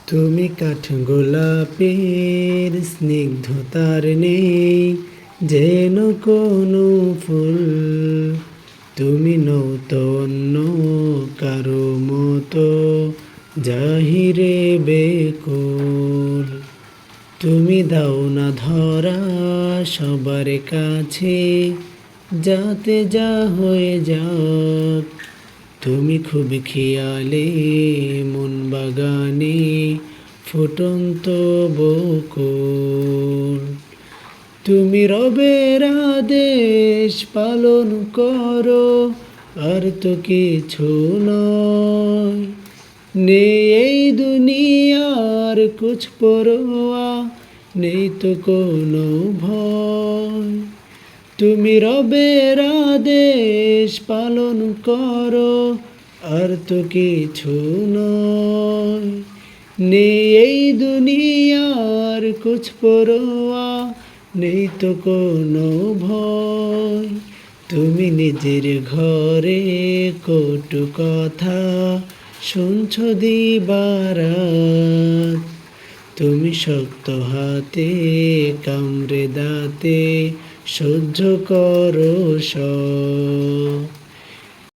তুমি কাঠগোলাপের স্নিগ্ধতার নেই যেন কোনো ফুল। তুমি নৌতন্য কারো মতো জাহিরে বেকুল। তুমি দাও না ধরা সবার কাছে যাতে যা হয়ে যাক। তুমি খুব খেয়ালে মন বাগানে ফুটন্ত বকুল। তুমি রবের আদেশ পালন করো, আর তো কিছু নয়। নেই এই দুনিয়ার কুছ পরোয়া, নেই তো কোনো ভয়। তুমি রবের আদেশ পালন করো, আর তো কিছু নয়। নেই এই দুনিয়ার কুছ পরোয়া, নেই তো কোনো ভয়। তুমি নিজের ঘরে কটু কথা শুনছ দিবারাত। তুমি শক্ত হাতে কামড়ে দাঁতে সহ্য করো সব।